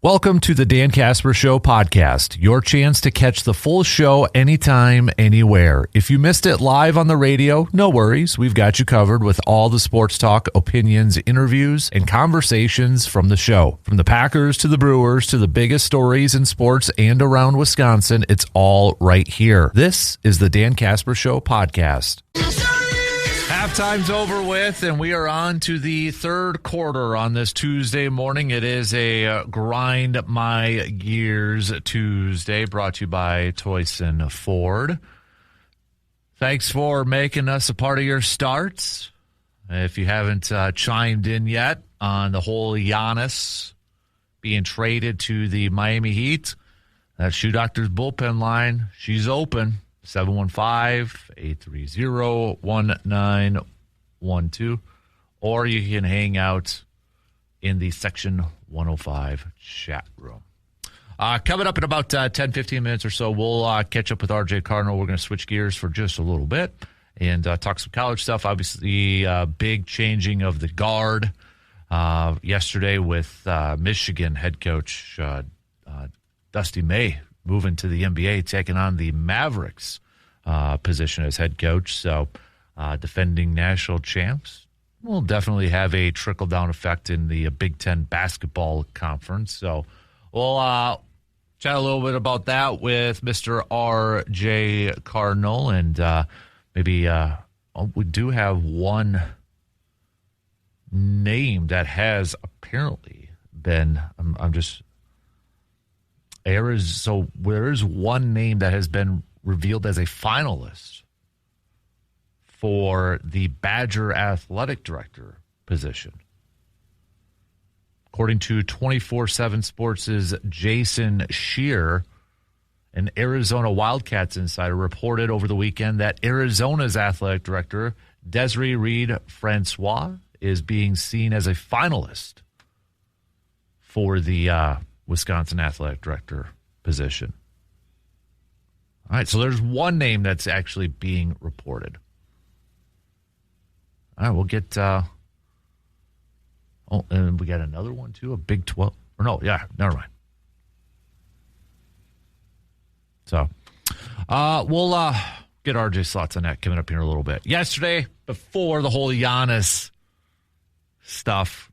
Welcome to the Dan Casper Show podcast, your chance to catch the full show anytime, anywhere. If you missed it live on the radio, no worries. We've got you covered with all the sports talk, opinions, interviews, and conversations from the show. From the Packers to the Brewers to the biggest stories in sports and around Wisconsin, it's all right here. This is the Dan Casper Show podcast. Halftime's over with, and we are on to the third quarter on this Tuesday morning. It is a Grind My Gears Tuesday, brought to you by Toyson Ford. Thanks for making us a part of your starts. If you haven't chimed in yet on the whole Giannis being traded to the Miami Heat, that Shoe Doctor's bullpen line, she's open. 715-830-1912, or you can hang out in the Section 105 chat room. Coming up in about 10-15 minutes or so, we'll catch up with RJ Cardinal. We're going to switch gears for just a little bit and talk some college stuff. Obviously, big changing of the guard yesterday with Michigan head coach Dusty May moving to the NBA, taking on the Mavericks position as head coach. So defending national champs will definitely have a trickle-down effect in the Big Ten basketball conference. So we'll chat a little bit about that with Mr. R.J. Cardinal. And maybe we do have one name that has apparently been so there is one name that has been revealed as a finalist for the Badger athletic director position. According to 24/7 Sports' Jason Shear, an Arizona Wildcats insider reported over the weekend that Arizona's athletic director, Desiree Reed-Francois, is being seen as a finalist for the Wisconsin athletic director position. All right, so there's one name that's actually being reported. All right, we'll get and we got another one too, a Big 12. Or no, yeah, never mind. So we'll get RJ's thoughts on that coming up here in a little bit. Yesterday, before the whole Giannis stuff,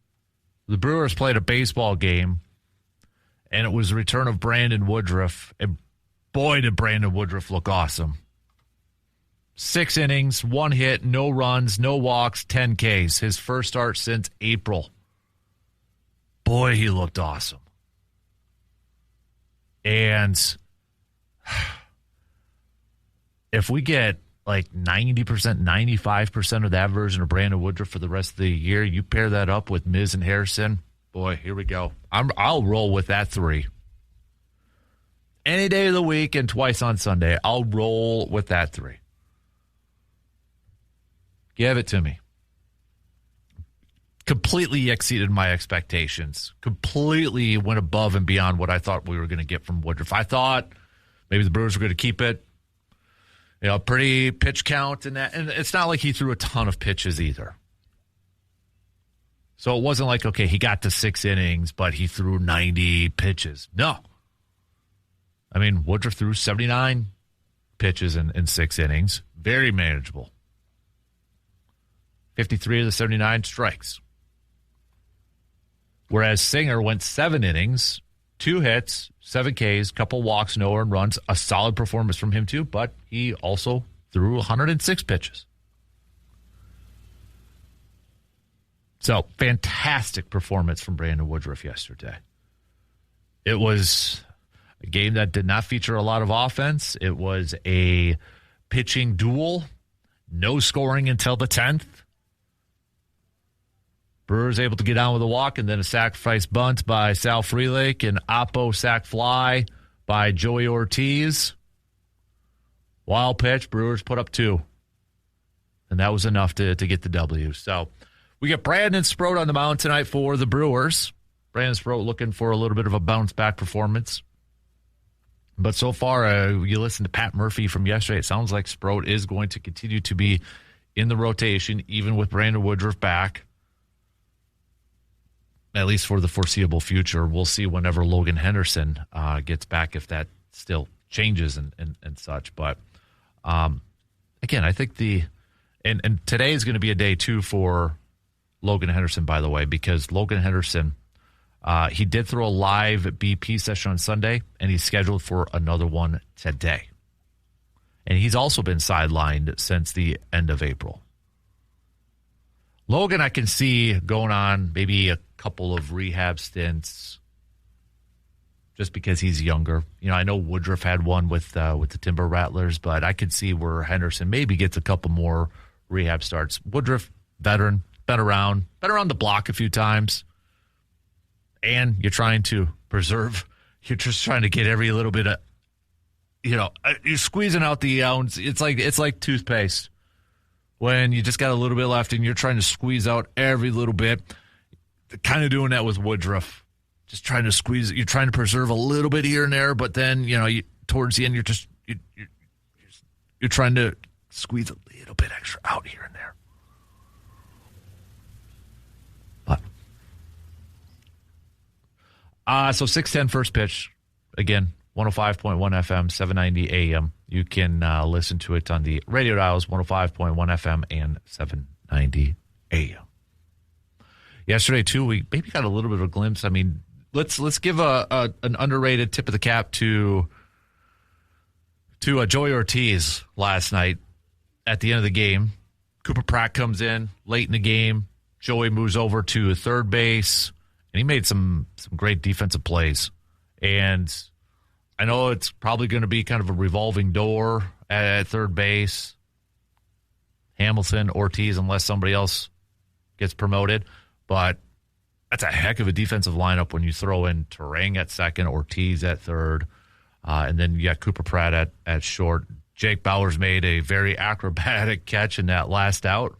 the Brewers played a baseball game, and it was the return of Brandon Woodruff. And boy, did Brandon Woodruff look awesome. 6 innings, 1 hit, no runs, no walks, 10 Ks. His first start since April. Boy, he looked awesome. And if we get like 90%, 95% of that version of Brandon Woodruff for the rest of the year, you pair that up with Miz and Harrison, boy, here we go. I'll roll with that 3. Any day of the week and twice on Sunday, I'll roll with that 3. Give it to me. Completely exceeded my expectations. Completely went above and beyond what I thought we were going to get from Woodruff. I thought maybe the Brewers were going to keep it. Pretty pitch count and that. And it's not like he threw a ton of pitches either. So it wasn't like, okay, he got to 6 innings, but he threw 90 pitches. No. I mean, Woodruff threw 79 pitches in 6 innings. Very manageable. 53 of the 79 strikes. Whereas Singer went 7 innings, 2 hits, 7 Ks, couple walks, no earned runs. A solid performance from him too, but he also threw 106 pitches. So, fantastic performance from Brandon Woodruff yesterday. It was a game that did not feature a lot of offense. It was a pitching duel. No scoring until the 10th. Brewers able to get on with a walk, and then a sacrifice bunt by Sal Freelake, and Oppo sac fly by Joey Ortiz. Wild pitch, Brewers put up 2. And that was enough to get the W. So we get Brandon Sproat on the mound tonight for the Brewers. Brandon Sproat looking for a little bit of a bounce-back performance. But so far, you listen to Pat Murphy from yesterday, it sounds like Sproat is going to continue to be in the rotation, even with Brandon Woodruff back. at least for the foreseeable future. We'll see whenever Logan Henderson gets back if that still changes and such. But again, I think and today is going to be a day too for Logan Henderson, by the way, because Logan Henderson, he did throw a live BP session on Sunday, and he's scheduled for another one today. And he's also been sidelined since the end of April. Logan, I can see going on maybe a couple of rehab stints just because he's younger. You know, I know Woodruff had one with the Timber Rattlers, but I could see where Henderson maybe gets a couple more rehab starts. Woodruff, veteran, been around the block a few times, and you're trying to preserve. You're just trying to get every little bit of, you're squeezing out the ounce. It's like toothpaste. When you just got a little bit left and you're trying to squeeze out every little bit. Kind of doing that with Woodruff. Just trying to squeeze it. You're trying to preserve a little bit here and there, but then, towards the end, you're trying to squeeze a little bit extra out here and there. But so 6:10 first pitch. Again, 105.1 FM, 790 AM. You can listen to it on the radio dials, 105.1 FM and 790 AM. Yesterday, too, we maybe got a little bit of a glimpse. I mean, let's give an underrated tip of the cap to Joey Ortiz last night at the end of the game. Cooper Pratt comes in late in the game. Joey moves over to third base, and he made some great defensive plays. And I know it's probably going to be kind of a revolving door at third base. Hamilton, Ortiz, unless somebody else gets promoted. But that's a heck of a defensive lineup when you throw in Terang at second, Ortiz at third, and then you got Cooper Pratt at short. Jake Bauers made a very acrobatic catch in that last out.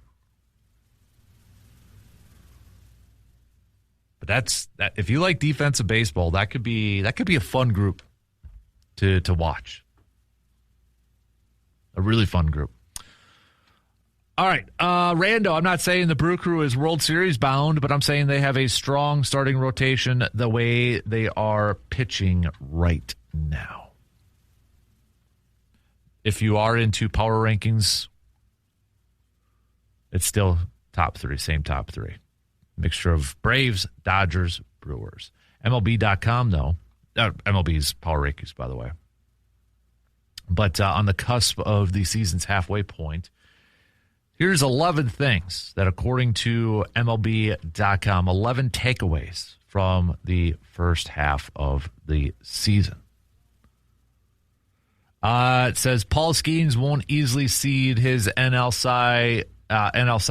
But that's that. If you like defensive baseball, that could be a fun group to watch. A really fun group. All right, Rando, I'm not saying the Brew Crew is World Series bound, but I'm saying they have a strong starting rotation the way they are pitching right now. If you are into power rankings, it's still top three, same top three. Mixture of Braves, Dodgers, Brewers. MLB.com, though. MLB's power rankings, by the way. But on the cusp of the season's halfway point, here's 11 things that, according to MLB.com, 11 takeaways from the first half of the season. It says Paul Skeens won't easily cede his NL Cy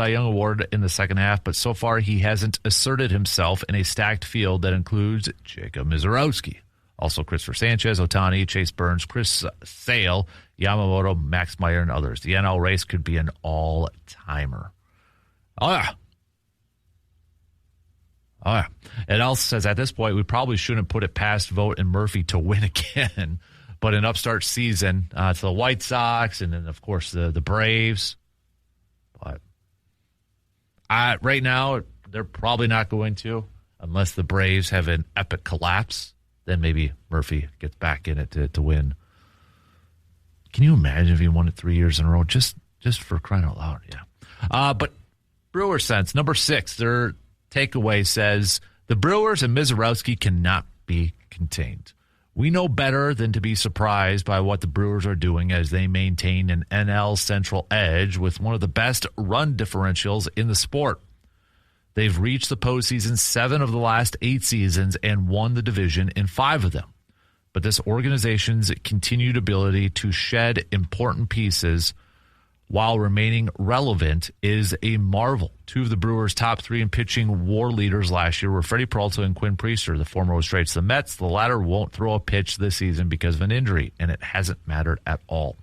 Young Award in the second half, but so far he hasn't asserted himself in a stacked field that includes Jacob Mizorowski. Also Christopher Sanchez, Ohtani, Chase Burns, Chris Sale, Yamamoto, Max Meyer, and others. The NL race could be an all-timer. Oh, yeah. It also says at this point we probably shouldn't put it past Vogt and Murphy to win again, but an upstart season to the White Sox and then, of course, the Braves. But right now, they're probably not going to unless the Braves have an epic collapse. Then maybe Murphy gets back in it to win. Can you imagine if he won it 3 years in a row? Just for crying out loud, yeah. But Brewer sense, number 6, their takeaway says, the Brewers and Mizorowski cannot be contained. We know better than to be surprised by what the Brewers are doing as they maintain an NL Central edge with one of the best run differentials in the sport. They've reached the postseason 7 of the last 8 seasons and won the division in 5 of them. But this organization's continued ability to shed important pieces while remaining relevant is a marvel. 2 of the Brewers' top 3 in pitching WAR leaders last year were Freddie Peralta and Quinn Priester. The former was traded to the Mets. The latter won't throw a pitch this season because of an injury, and it hasn't mattered at all.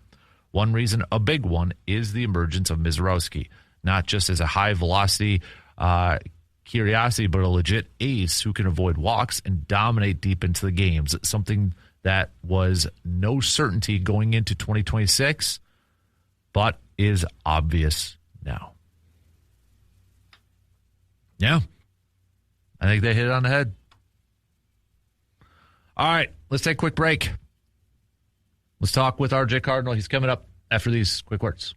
One reason, a big one, is the emergence of Mizorowski, not just as a high-velocity curiosity, but a legit ace who can avoid walks and dominate deep into the games. It's something that was no certainty going into 2026, but is obvious now. Yeah. I think they hit it on the head. All right, let's take a quick break. Let's talk with RJ Cardinal. He's coming up after these quick words.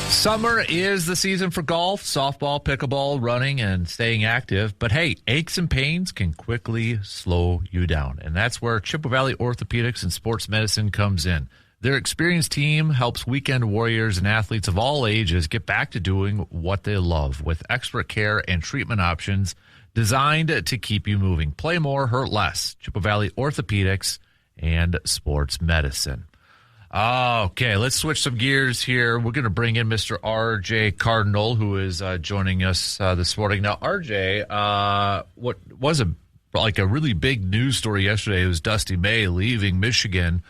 Summer is the season for golf, softball, pickleball, running, and staying active. But hey, aches and pains can quickly slow you down. And that's where Chippewa Valley Orthopedics and Sports Medicine comes in. Their experienced team helps weekend warriors and athletes of all ages get back to doing what they love with expert care and treatment options designed to keep you moving. Play more, hurt less. Chippewa Valley Orthopedics and Sports Medicine. Okay, let's switch some gears here. We're going to bring in Mr. RJ Cardinal, who is joining us this morning. Now, RJ, what was a really big news story yesterday was Dusty May leaving Michigan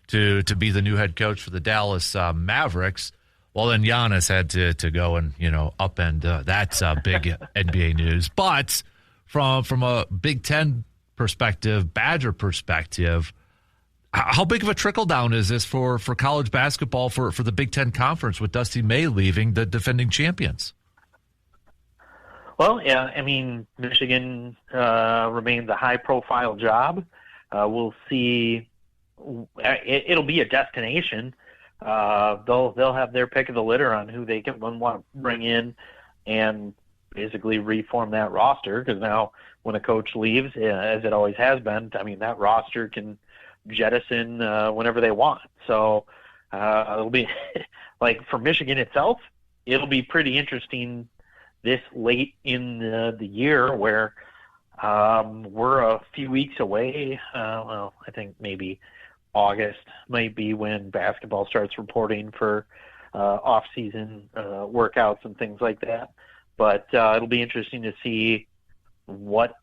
to be the new head coach for the Dallas Mavericks. Well, then Giannis had to go and upend that's big NBA news. But from a Big Ten perspective, Badger perspective, how big of a trickle down is this for college basketball for the Big Ten Conference with Dusty May leaving the defending champions? Well, yeah, I mean, Michigan remains a high-profile job. We'll see. It'll be a destination. They'll have their pick of the litter on who they can want to bring in and basically reform that roster. Because now, when a coach leaves, as it always has been, I mean, that roster can jettison whenever they want. So it'll be like for Michigan itself, it'll be pretty interesting this late in the year where we're a few weeks away. Well, I think maybe August might be when basketball starts reporting for off-season workouts and things like that. But it'll be interesting to see what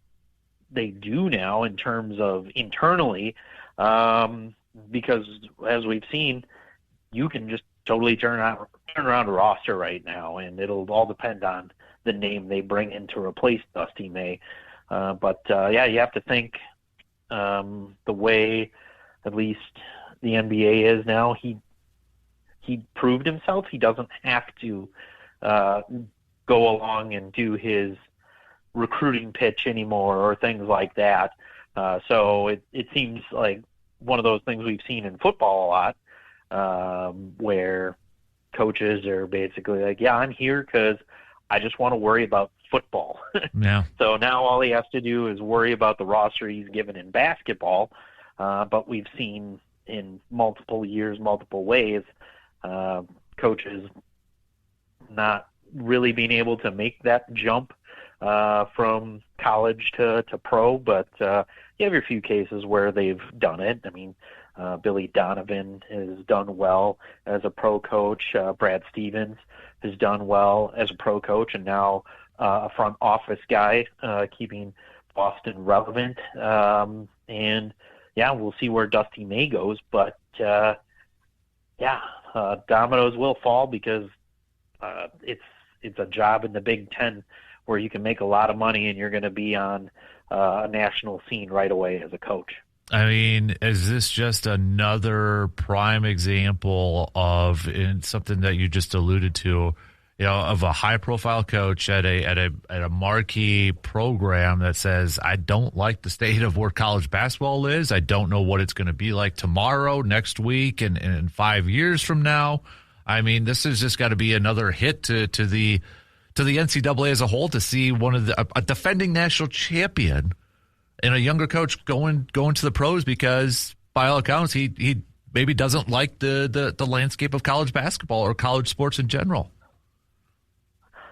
they do now in terms of internally, because as we've seen, you can just totally turn around a roster right now, and it'll all depend on the name they bring in to replace Dusty May. But you have to think the way at least the NBA is now, he proved himself. He doesn't have to go along and do his recruiting pitch anymore or things like that. So it seems like one of those things we've seen in football a lot, where coaches are basically like, yeah, I'm here because I just want to worry about football. Yeah. So now all he has to do is worry about the roster he's given in basketball. But we've seen in multiple years, multiple ways, coaches not really being able to make that jump from college to pro. But you have your few cases where they've done it. I mean, Billy Donovan has done well as a pro coach. Brad Stevens has done well as a pro coach, and now a front office guy, keeping Boston relevant. And yeah, we'll see where Dusty May goes, but dominoes will fall because it's a job in the Big Ten where you can make a lot of money and you're going to be on a national scene right away as a coach. I mean, is this just another prime example of something that you just alluded to? Of a high-profile coach at a marquee program that says, I don't like the state of where college basketball is. I don't know what it's going to be like tomorrow, next week, and 5 years from now. I mean, this has just got to be another hit to the NCAA as a whole to see a defending national champion and a younger coach going to the pros because, by all accounts, he maybe doesn't like the landscape of college basketball or college sports in general.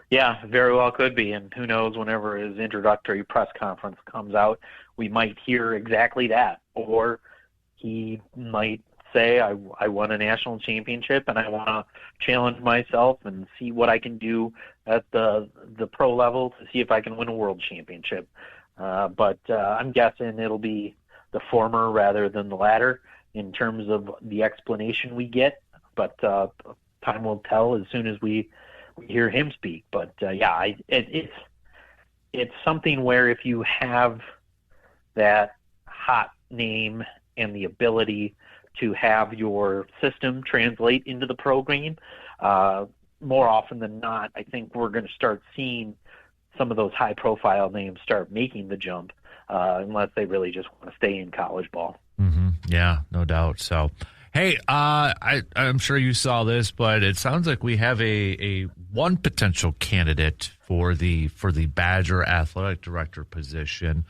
Yeah, very well could be, and who knows, whenever his introductory press conference comes out, we might hear exactly that, or he might say, I won a national championship, and I want to challenge myself and see what I can do at the pro level to see if I can win a world championship. But I'm guessing it'll be the former rather than the latter in terms of the explanation we get, but time will tell as soon as we hear him speak. But it's something where if you have that hot name and the ability to have your system translate into the program, more often than not, I think we're going to start seeing some of those high-profile names start making the jump, unless they really just want to stay in college ball. Mm-hmm. Yeah, no doubt. So, hey, I'm sure you saw this, but it sounds like we have a one potential candidate for the Badger athletic director position.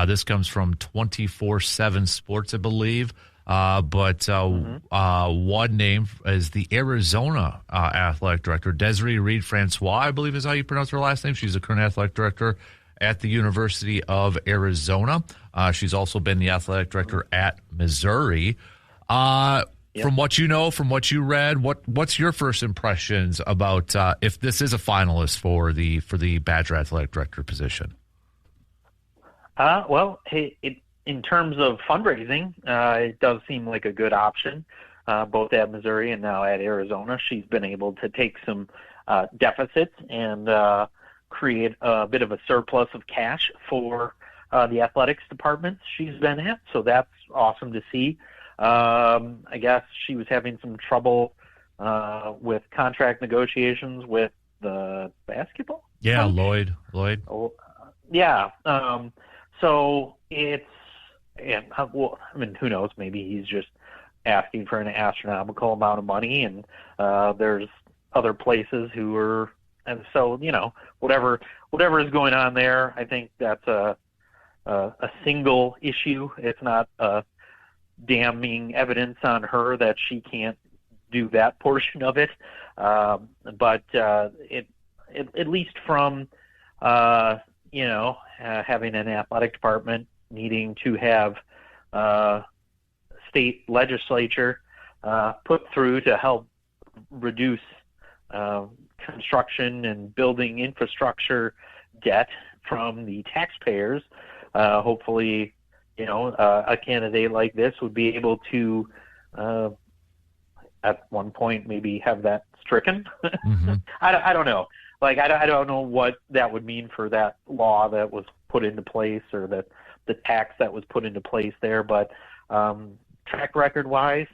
This comes from 24/7 Sports, I believe. But one name is the Arizona athletic director, Desiree Reed Francois, I believe is how you pronounce her last name. She's the current athletic director at the University of Arizona. She's also been the athletic director at Missouri. From what you know, from what you read, what's your first impressions about if this is a finalist for the Badger athletic director position? Well, in terms of fundraising, it does seem like a good option, both at Missouri and now at Arizona. She's been able to take some deficits and create a bit of a surplus of cash for the athletics departments she's been at, so that's awesome to see. I guess she was having some trouble with contract negotiations with the basketball. Yeah, coach? Lloyd. Oh, yeah. So it's, well, I mean, who knows? Maybe he's just asking for an astronomical amount of money, and there's other places who are, and so whatever is going on there, I think that's a single issue. It's not damning evidence on her that she can't do that portion of it, but at least from having an athletic department needing to have state legislature put through to help reduce construction and building infrastructure debt from the taxpayers. Hopefully, a candidate like this would be able to, at one point, maybe have that stricken. Mm-hmm. I don't know. I don't know what that would mean for that law that was put into place, or the tax that was put into place there. But track record-wise,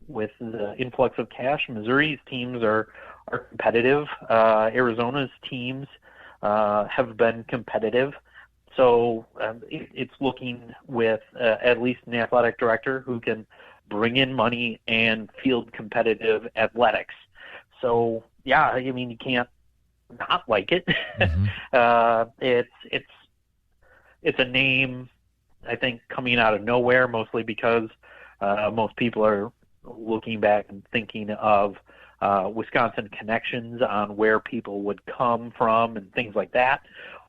with the influx of cash, Missouri's teams are competitive. Arizona's teams have been competitive. So it's looking with at least an athletic director who can bring in money and field competitive athletics. So, yeah, I mean, you can't not like it. Mm-hmm. It's a name, I think, coming out of nowhere, mostly because most people are looking back and thinking of Wisconsin connections on where people would come from and things like that.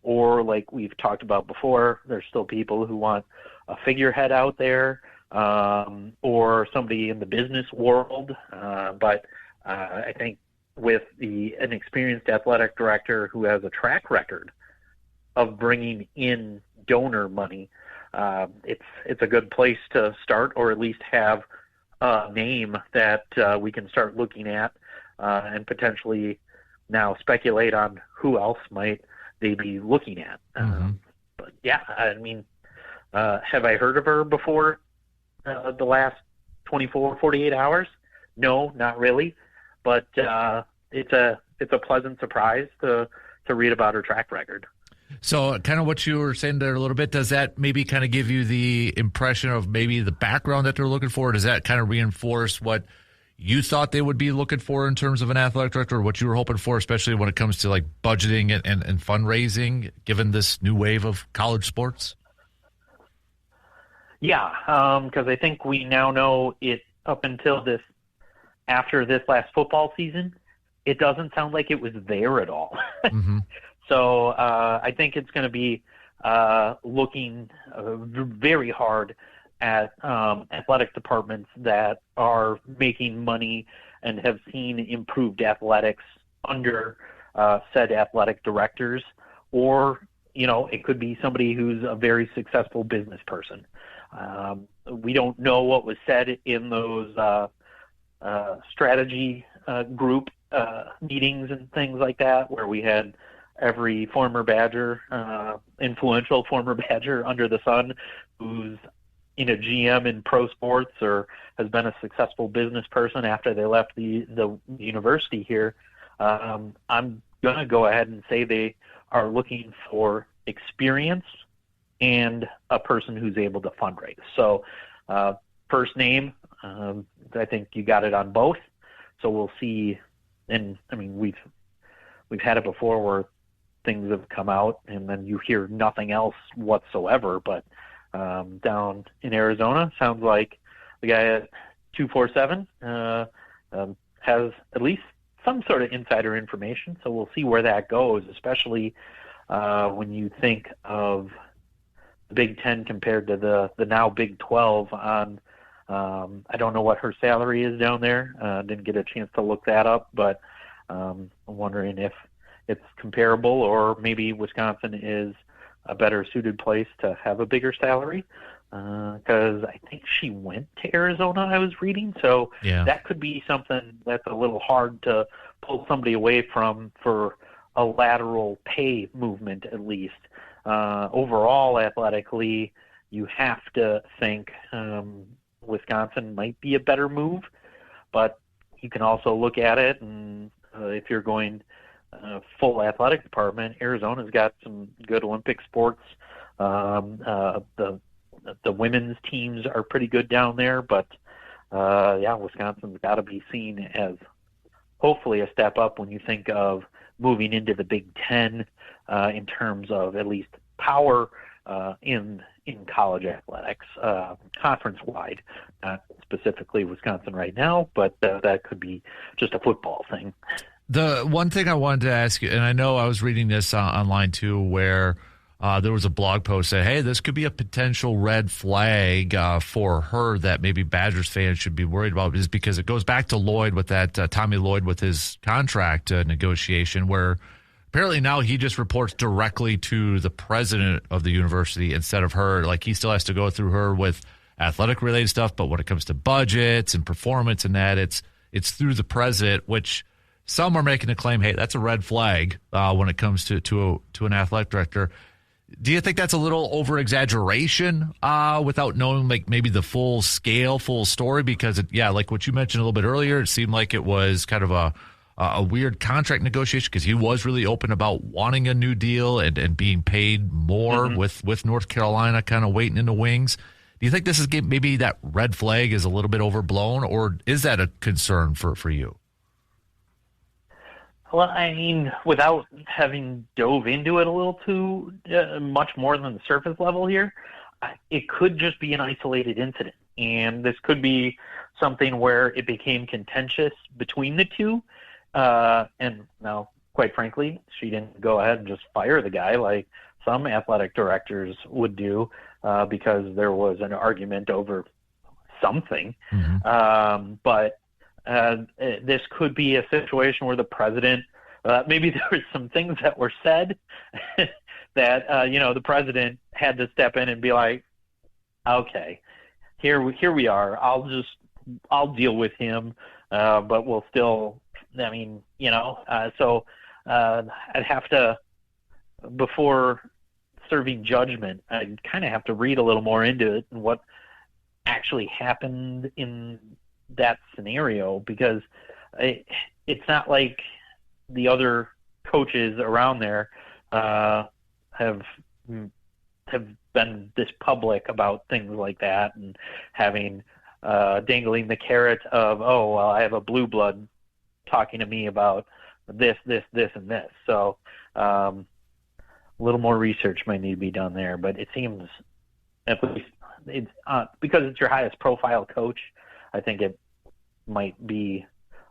Or, like we've talked about before, there's still people who want a figurehead out there, or somebody in the business world. But I think with an experienced athletic director who has a track record of bringing in donor money, it's a good place to start, or at least have a name that we can start looking at and potentially now speculate on who else might they be looking at. Mm-hmm. But yeah, I mean, have I heard of her before the last 24, 48 hours? No, not really. But it's a pleasant surprise to read about her track record. So kind of what you were saying there a little bit, does that maybe kind of give you the impression of maybe the background that they're looking for? Does that kind of reinforce what you thought they would be looking for in terms of an athletic director, or what you were hoping for, especially when it comes to like budgeting and fundraising, given this new wave of college sports? Yeah, because I think we now know it up until after this last football season, it doesn't sound like it was there at all. Mm-hmm. So I think it's going to be looking very hard at athletic departments that are making money and have seen improved athletics under said athletic directors, or it could be somebody who's a very successful business person. We don't know what was said in those strategy group meetings and things like that, where we had every former Badger, influential former Badger under the sun, who's a GM in pro sports or has been a successful business person after they left the university here. I'm going to go ahead and say they are looking for experience and a person who's able to fundraise. So first name, I think you got it on both. So we'll see. And I mean, we've had it before where things have come out and then you hear nothing else whatsoever. But down in Arizona, sounds like the guy at 247 has at least some sort of insider information. So we'll see where that goes, especially when you think of the Big Ten compared to the now Big 12 on, I don't know what her salary is down there. Didn't get a chance to look that up, but I'm wondering if it's comparable or maybe Wisconsin is a better suited place to have a bigger salary. Because I think she went to Arizona, I was reading. So that could be something that's a little hard to pull somebody away from for a lateral pay movement, at least. Overall, athletically, you have to think Wisconsin might be a better move. But you can also look at it, and if you're going full athletic department, Arizona's got some good Olympic sports. The women's teams are pretty good down there, but Wisconsin's got to be seen as hopefully a step up when you think of moving into the Big Ten in terms of at least power in college athletics, conference-wide, not specifically Wisconsin right now, but that could be just a football thing. The one thing I wanted to ask you, and I know I was reading this online too, where there was a blog post that, hey, this could be a potential red flag for her that maybe Badgers fans should be worried about, is because it goes back to Lloyd with that Tommy Lloyd with his contract negotiation, where apparently now he just reports directly to the president of the university instead of her. Like, he still has to go through her with athletic related stuff, but when it comes to budgets and performance and that, it's through the president, which some are making a claim, hey, that's a red flag when it comes to an athletic director. Do you think that's a little over-exaggeration without knowing like maybe the full scale, full story? Because, like what you mentioned a little bit earlier, it seemed like it was kind of a weird contract negotiation because he was really open about wanting a new deal and being paid more with North Carolina kind of waiting in the wings. Do you think this is maybe that red flag is a little bit overblown, or is that a concern for you? Well, I mean, without having dove into it a little too much more than the surface level here, it could just be an isolated incident. And this could be something where it became contentious between the two. And now, quite frankly, she didn't go ahead and just fire the guy like some athletic directors would do because there was an argument over something. But this could be a situation where the president, maybe there were some things that were said that, the president had to step in and be like, okay, here we are. I'll deal with him. But we'll still, so I'd have to, before serving judgment, I'd kind of have to read a little more into it and what actually happened in that scenario, because it's not like the other coaches around there have been this public about things like that and having dangling the carrot of, oh, well, I have a blue blood talking to me about this, and this. So a little more research might need to be done there, but it seems, at least it's because it's your highest profile coach, I think it might be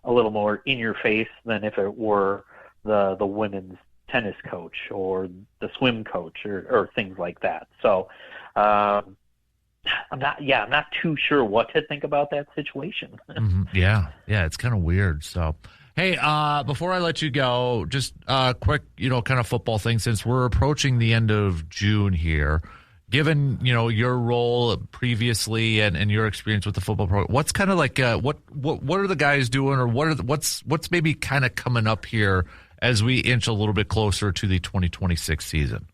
a little more in your face than if it were the women's tennis coach or the swim coach or things like that. So I'm not too sure what to think about that situation. Yeah, it's kind of weird. So, hey, before I let you go, just a quick, kind of football thing, since we're approaching the end of June here. Given, your role previously and your experience with the football program, what's kind of like what are the guys doing, or what's maybe kind of coming up here as we inch a little bit closer to the 2026 season?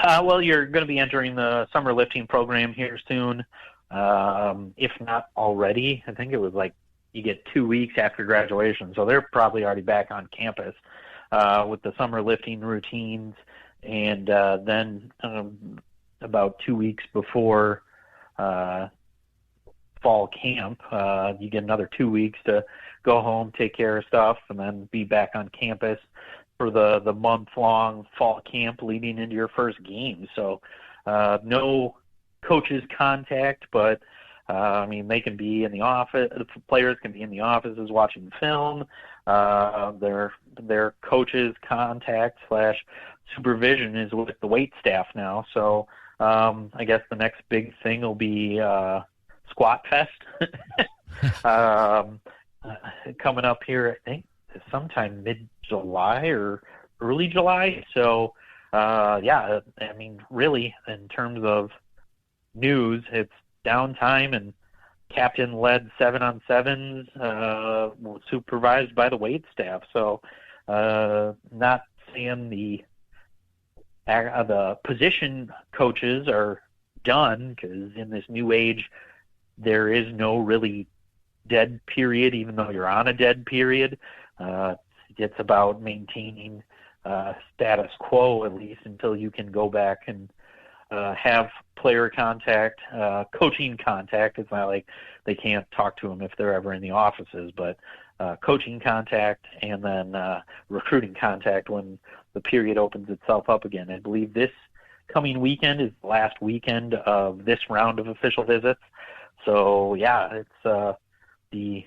Well, you're going to be entering the summer lifting program here soon, if not already. I think it was like you get 2 weeks after graduation, so they're probably already back on campus with the summer lifting routines, and then about 2 weeks before fall camp, you get another 2 weeks to go home, take care of stuff, and then be back on campus for the month-long fall camp leading into your first game. So no coaches contact, but I mean, they can be in the office. The players can be in the offices watching film. Their coaches contact / supervision is with the wait staff now. So I guess the next big thing will be Squat Fest coming up here. I think sometime mid-July or early July. So yeah, I mean, really, in terms of news, it's downtime and captain-led 7-on-7s, supervised by the wait staff. So not saying the position coaches are done, because in this new age, there is no really dead period, even though you're on a dead period. It's about maintaining status quo, at least until you can go back and have player contact, coaching contact. It's not like they can't talk to them if they're ever in the offices, but coaching contact, and then recruiting contact when the period opens itself up again. I believe this coming weekend is the last weekend of this round of official visits. So yeah, it's the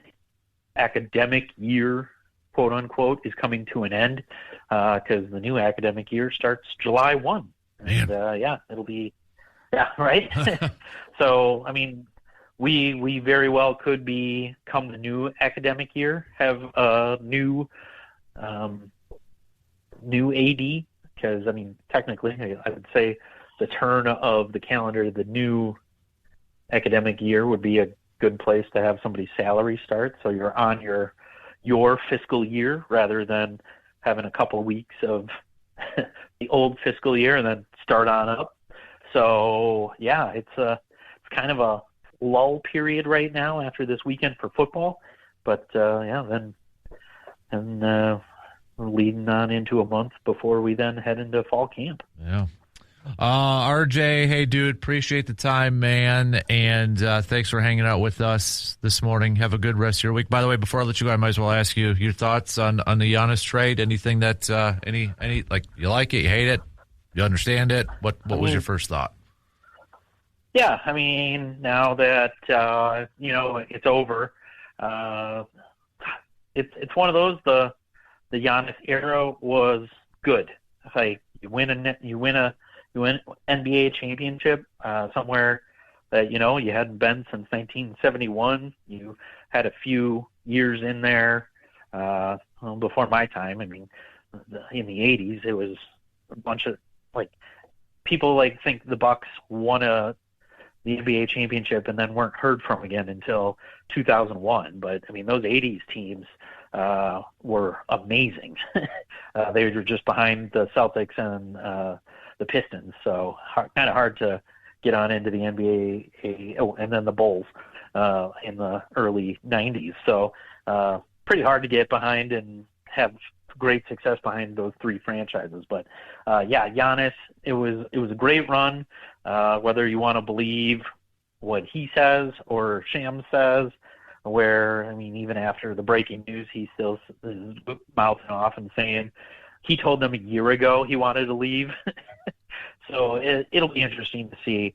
academic year, quote unquote, is coming to an end, because the new academic year starts July 1. And yeah, it'll be, yeah, right. So, I mean, we very well could be, come the new academic year, have a new AD, because, I mean, technically, I would say the turn of the calendar, the new academic year would be a good place to have somebody's salary start. So you're on your fiscal year rather than having a couple of weeks of the old fiscal year and then start on up. So yeah, it's kind of a lull period right now after this weekend for football, but yeah, then we're leading on into a month before we then head into fall camp. Yeah. RJ, hey dude, appreciate the time, man, and thanks for hanging out with us this morning. Have a good rest of your week. By the way, before I let you go, I might as well ask you your thoughts on the Giannis trade. Anything that any like, you like it, you hate it, you understand it? What was your first thought? Yeah, I mean, now that it's over, it's one of those. The Giannis era was good. It's like you win NBA championship somewhere that you hadn't been since 1971. You had a few years in there before my time. I mean, in the 80s, it was a bunch of people think the Bucks won the NBA championship and then weren't heard from again until 2001. But I mean, those 80s teams were amazing. They were just behind the Celtics and the Pistons, so kind of hard to get on into the NBA. And then the Bulls in the early 90s. So pretty hard to get behind and have great success behind those three franchises. But yeah, Giannis, it was a great run. Whether you want to believe what he says or Shams says, where, I mean, even after the breaking news, he still is mouthing off and saying he told them a year ago he wanted to leave. So it'll be interesting to see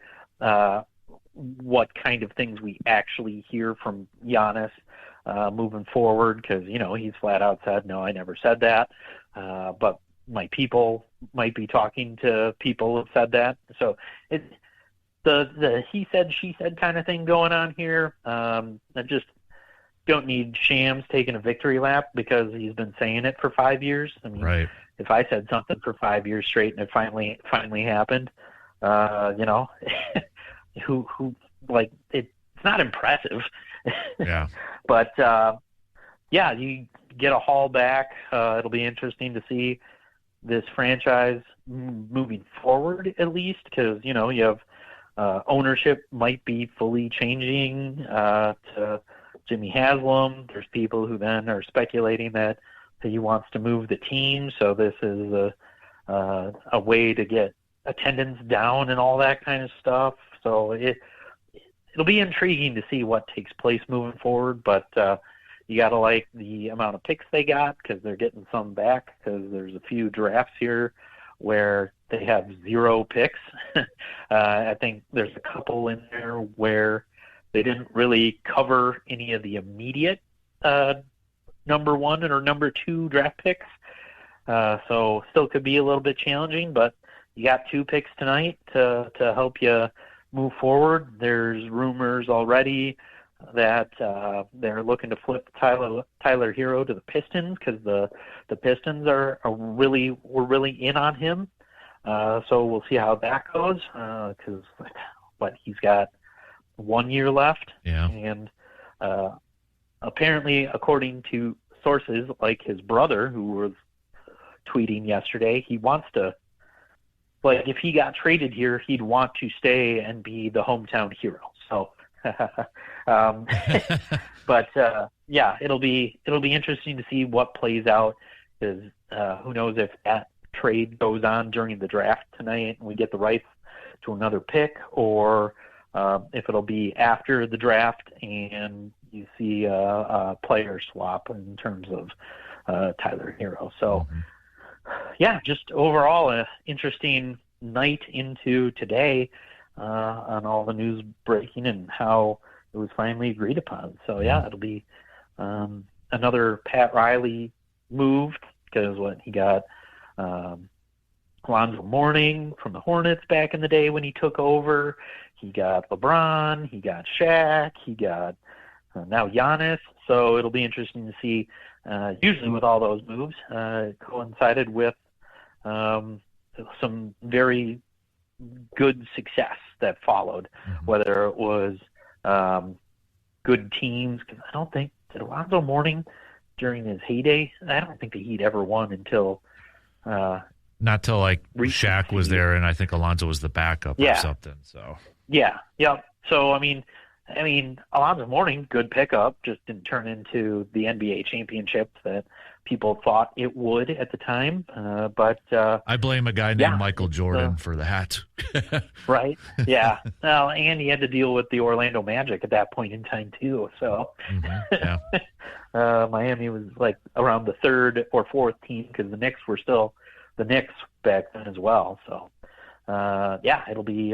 what kind of things we actually hear from Giannis moving forward, because, he's flat out said, no, I never said that. But my people might be talking to people who have said that. So it's the he said, she said kind of thing going on here. I just don't need Shams taking a victory lap because he's been saying it for 5 years. I mean, right. If I said something for 5 years straight and it finally happened, it's not impressive. Yeah. But yeah, you get a haul back. It'll be interesting to see this franchise moving forward, at least, because you have ownership might be fully changing to Jimmy Haslam. There's people who then are speculating that he wants to move the team, so this is a way to get attendance down and all that kind of stuff. So it'll be intriguing to see what takes place moving forward, but you got to like the amount of picks they got because they're getting some back because there's a few drafts here where they have 0 picks. I think there's a couple in there where they didn't really cover any of the immediate number 1 or number 2 draft picks. So still could be a little bit challenging, but you got 2 picks tonight to help you move forward. There's rumors already that they're looking to flip Tyler Hero to the Pistons because the Pistons were really in on him. So we'll see how that goes because he's got 1 year left. Yeah. And apparently, according to sources like his brother, who was tweeting yesterday, he wants to, if he got traded here, he'd want to stay and be the hometown hero. So, but yeah, it'll be interesting to see what plays out because who knows if that trade goes on during the draft tonight and we get the rights to another pick, or if it'll be after the draft and you see a player swap in terms of Tyler Hero. So, yeah, just overall an interesting night into today on all the news breaking and how it was finally agreed upon. So, yeah, it'll be another Pat Riley move because he got Alonzo Mourning from the Hornets back in the day when he took over. He got LeBron. He got Shaq. He got now Giannis. So it'll be interesting to see. Usually with all those moves, coincided with some very good success that followed, whether it was good teams. I don't think, did Alonzo Mourning during his heyday, I don't think the Heat ever won until not till Shaq was there, and I think Alonzo was the backup or something. So yeah. So I mean, Alonzo Mourning, good pickup, just didn't turn into the NBA championship that people thought it would at the time. But I blame a guy named Michael Jordan for that. Right? Yeah. Well, and he had to deal with the Orlando Magic at that point in time too. So Miami was around the 3rd or 4th team because the Knicks were still the Knicks back then as well. So it'll be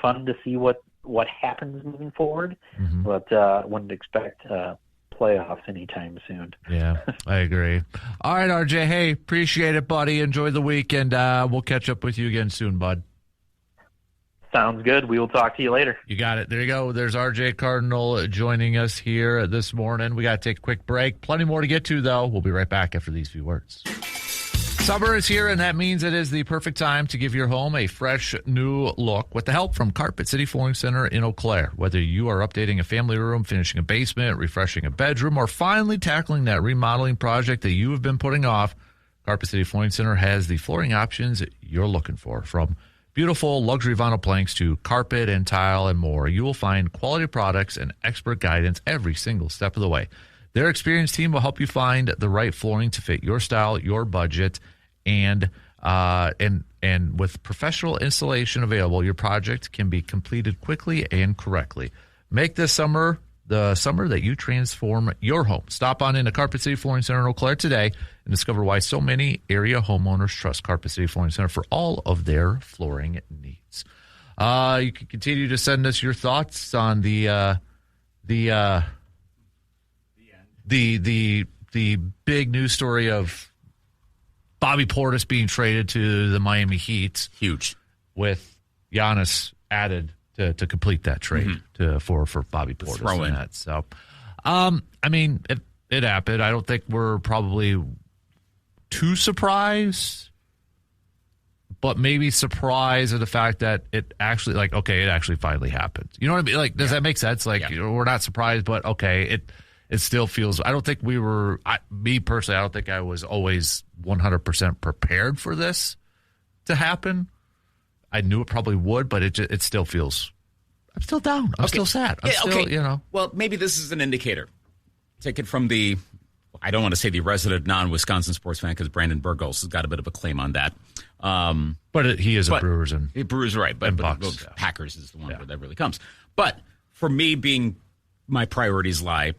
fun to see what happens moving forward, but wouldn't expect playoffs anytime soon. Yeah, I agree. All right, RJ, hey, appreciate it, buddy. Enjoy the week, and we'll catch up with you again soon, bud. Sounds good. We will talk to you later. You got it. There you go. There's RJ Cardinal joining us here this morning. We got to take a quick break. Plenty more to get to, though. We'll be right back after these few words. Summer is here, and that means it is the perfect time to give your home a fresh new look with the help from Carpet City Flooring Center in Eau Claire. Whether you are updating a family room, finishing a basement, refreshing a bedroom, or finally tackling that remodeling project that you have been putting off, Carpet City Flooring Center has the flooring options you're looking for. From beautiful luxury vinyl planks to carpet and tile and more, you will find quality products and expert guidance every single step of the way. Their experienced team will help you find the right flooring to fit your style, your budget, and with professional installation available, your project can be completed quickly and correctly. Make this summer the summer that you transform your home. Stop on into Carpet City Flooring Center in Eau Claire today and discover why so many area homeowners trust Carpet City Flooring Center for all of their flooring needs. You can continue to send us your thoughts on the big news story of Bobby Portis being traded to the Miami Heat. Huge. With Giannis added to complete that trade for Bobby Portis. Throw in. That. So, I mean, it happened. I don't think we're probably too surprised, but maybe surprised at the fact that it actually, it actually finally happened. You know what I mean? Does that make sense? We're not surprised, but okay, it still feels. I don't think we were. Me personally, I don't think I was always 100% prepared for this to happen. I knew it probably would, but it still feels I'm still down. I'm still sad. I'm still. Well, maybe this is an indicator. Take it from I don't want to say the resident non-Wisconsin sports fan because Brandon Burgos has got a bit of a claim on that. But he is a Brewers and Brewers, right? But Bucks, Packers is the one where that really comes. But for me, my priorities lie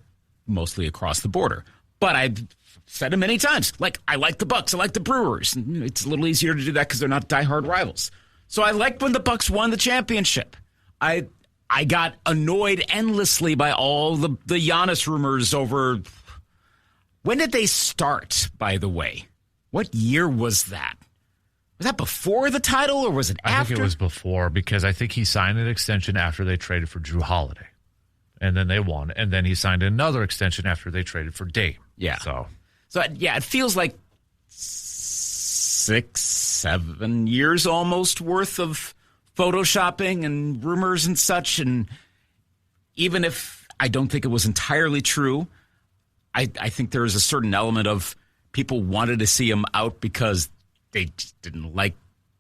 mostly across the border. But I've said it many times. Like, I like the Bucks. I like the Brewers. And it's a little easier to do that because they're not diehard rivals. So I liked when the Bucks won the championship. I got annoyed endlessly by all the Giannis rumors over. When did they start, by the way? What year was that? Was that before the title or was it after? I think it was before because I think he signed an extension after they traded for Drew Holiday. And then they won. And then he signed another extension after they traded for Dame. Yeah. So it feels like 6-7 years almost worth of photoshopping and rumors and such. And even if I don't think it was entirely true, I think there is a certain element of people wanted to see him out because they just didn't like.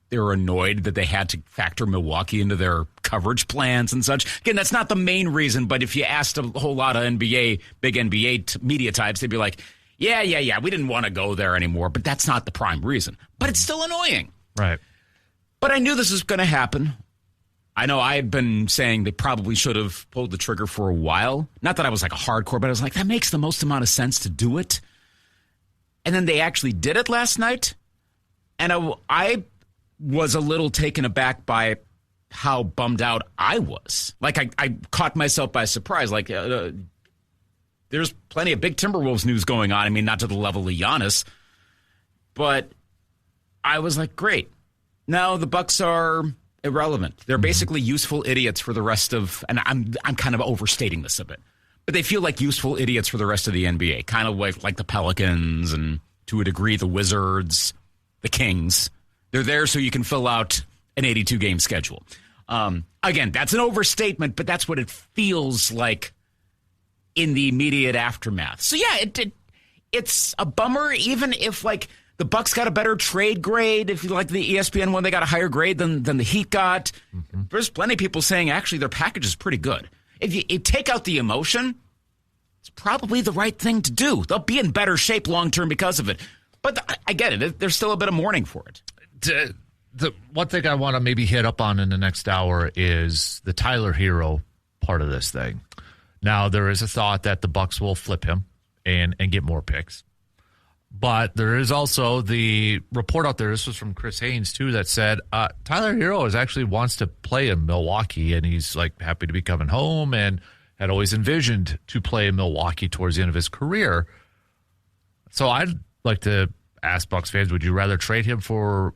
They were annoyed that they had to factor Milwaukee into their coverage plans and such. Again, that's not the main reason, but if you asked a whole lot of big NBA media types, they'd be like, yeah, we didn't want to go there anymore, but that's not the prime reason. But it's still annoying. Right. But I knew this was going to happen. I know I had been saying they probably should have pulled the trigger for a while. Not that I was like a hardcore, but I was like, that makes the most amount of sense to do it. And then they actually did it last night. And I was a little taken aback by how bummed out I was. Like, I caught myself by surprise. Like, there's plenty of big Timberwolves news going on. I mean, not to the level of Giannis. But I was like, great. Now the Bucks are irrelevant. They're basically useful idiots for the rest of, and I'm kind of overstating this a bit, but they feel like useful idiots for the rest of the NBA. Kind of like the Pelicans and, to a degree, the Wizards, the Kings. They're there so you can fill out an 82-game schedule. Again, that's an overstatement, but that's what it feels like in the immediate aftermath. So yeah, it's a bummer, even if like the Bucks got a better trade grade. If you like the ESPN one, they got a higher grade than the Heat got. Mm-hmm. There's plenty of people saying actually their package is pretty good. If you take out the emotion, it's probably the right thing to do. They'll be in better shape long term because of it. But I get it. There's still a bit of mourning for it. The one thing I want to maybe hit up on in the next hour is the Tyler Hero part of this thing. Now, there is a thought that the Bucks will flip him and get more picks. But there is also the report out there, this was from Chris Haynes too, that said Tyler Hero actually wants to play in Milwaukee, and he's like happy to be coming home and had always envisioned to play in Milwaukee towards the end of his career. So I'd like to ask Bucks fans, would you rather trade him for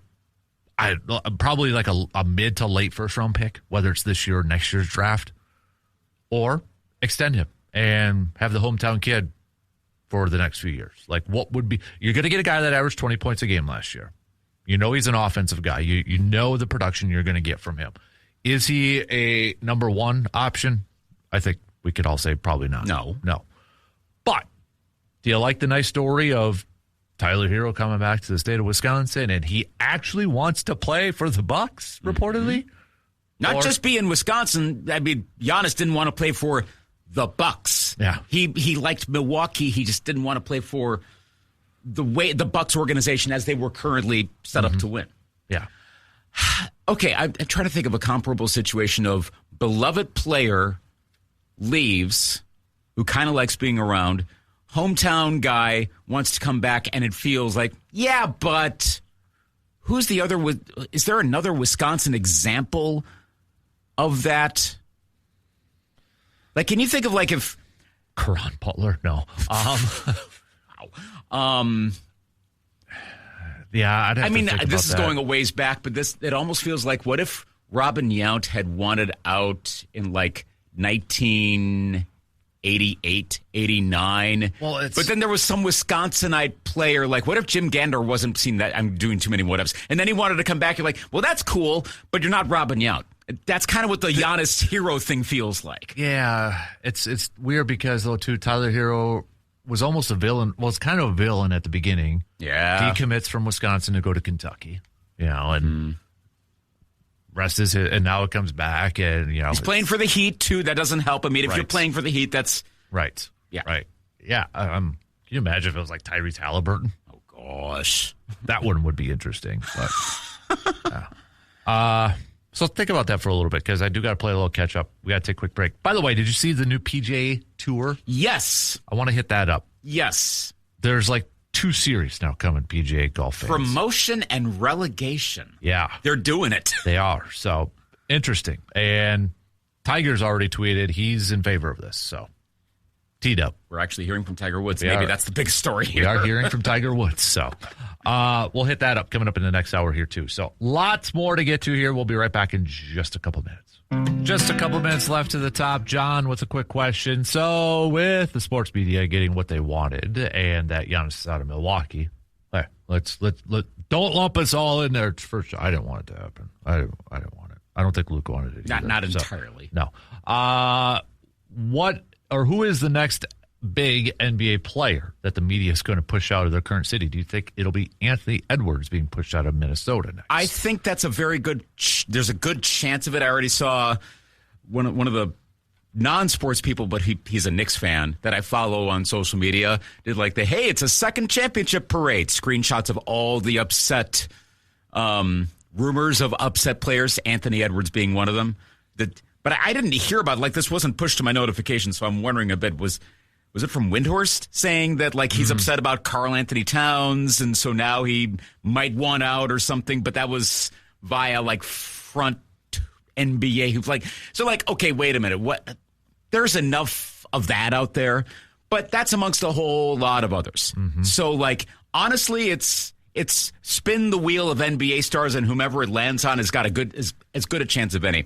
probably like a mid to late first round pick, whether it's this year or next year's draft, or extend him and have the hometown kid for the next few years? Like, what would be, you're going to get a guy that averaged 20 points a game last year. You know he's an offensive guy. You know the production you're going to get from him. Is he a number one option? I think we could all say probably not. No. But do you like the nice story of Tyler Hero coming back to the state of Wisconsin, and he actually wants to play for the Bucks, reportedly? Mm-hmm. Not just be in Wisconsin. I mean, Giannis didn't want to play for the Bucks. Yeah. He liked Milwaukee. He just didn't want to play for the Bucks organization as they were currently set up to win. Yeah. Okay, I'm trying to think of a comparable situation of beloved player leaves, who kind of likes being around, hometown guy wants to come back, and it feels like, yeah, but who's the other? Is there another Wisconsin example of that? Like, can you think of like if Caron Butler? No. Yeah, I'd have I mean, to think this about is that. going a ways back, but it almost feels like, what if Robin Yount had wanted out in like 1988, 89? Well, but then there was some Wisconsinite player. Like, what if Jim Gander wasn't seen that? I'm doing too many what-ifs. And then he wanted to come back. You're like, well, that's cool, but you're not Robin Yount. That's kind of what the Giannis Hero thing feels like. Yeah, it's weird because, though, too, Tyler Hero was almost a villain. Well, it's kind of a villain at the beginning. Yeah. He commits from Wisconsin to go to Kentucky, and rest is his, and now it comes back, and he's playing for the Heat too. That doesn't help. I mean, if Right. you're playing for the Heat, that's right. Yeah. Right. Yeah. Can you imagine if it was like Tyrese Halliburton? oh gosh. That one would be interesting. But so think about that for a little bit, because I do got to play a little catch up. We got to take a quick break. By the way, did you see the new PGA Tour? Yes. I want to hit that up. Yes. There's like 2 series now coming, PGA golf fans. Promotion and relegation. Yeah. They're doing it. They are. So interesting. And Tiger's already tweeted he's in favor of this. So teed up. We're actually hearing from Tiger Woods. We Maybe are. that's the big story here. We are hearing from Tiger Woods. So we'll hit that up coming up in the next hour here, too. So lots more to get to here. We'll be right back in just a couple minutes. Just a couple minutes left to the top. John with a quick question. So with the sports media getting what they wanted and that Giannis is out of Milwaukee, hey, let's don't lump us all in there. First, I didn't want it to happen. I didn't want it. I don't think Luke wanted it either. Not entirely. No. What or who is the next big NBA player that the media is going to push out of their current city? Do you think it'll be Anthony Edwards being pushed out of Minnesota next? I think that's a very good there's a good chance of it. I already saw one of the non-sports people, but he's a Knicks fan that I follow on social media, did like hey, it's a second championship parade. Screenshots of all the upset rumors of upset players, Anthony Edwards being one of them. But I didn't hear about it. This wasn't pushed to my notification, so I'm wondering a bit, was it from Windhorst saying that he's upset about Karl Anthony Towns, and so now he might want out or something? But that was via front NBA. Okay, wait a minute. What? There's enough of that out there, but that's amongst a whole lot of others. Mm-hmm. So honestly, it's spin the wheel of NBA stars, and whomever it lands on has got as good a chance of any.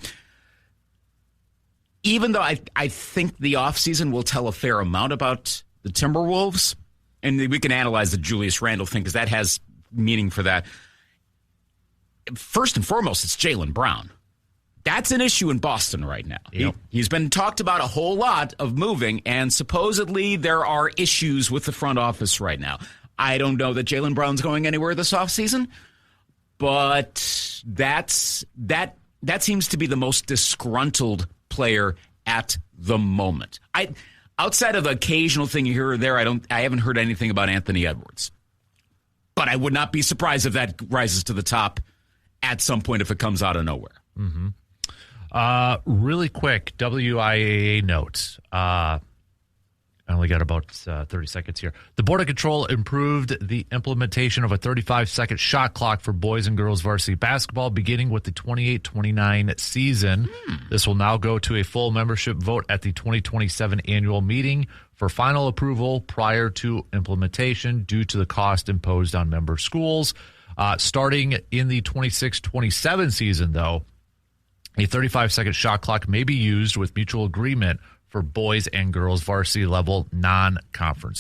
Even though I think the offseason will tell a fair amount about the Timberwolves, and we can analyze the Julius Randle thing because that has meaning for that. First and foremost, it's Jaylen Brown. That's an issue in Boston right now. Yep. He's been talked about a whole lot of moving, and supposedly there are issues with the front office right now. I don't know that Jaylen Brown's going anywhere this offseason, but that seems to be the most disgruntled player at the moment. Outside of the occasional thing you hear or there, I haven't heard anything about Anthony Edwards. But I would not be surprised if that rises to the top at some point if it comes out of nowhere. Mm-hmm. Really quick, WIAA notes. I only got about 30 seconds here. The Board of Control improved the implementation of a 35-second shot clock for boys and girls varsity basketball beginning with the 28-29 season. This will now go to a full membership vote at the 2027 annual meeting for final approval prior to implementation due to the cost imposed on member schools. Starting in the 26-27 season, though, a 35-second shot clock may be used with mutual agreement for boys and girls varsity level non-conference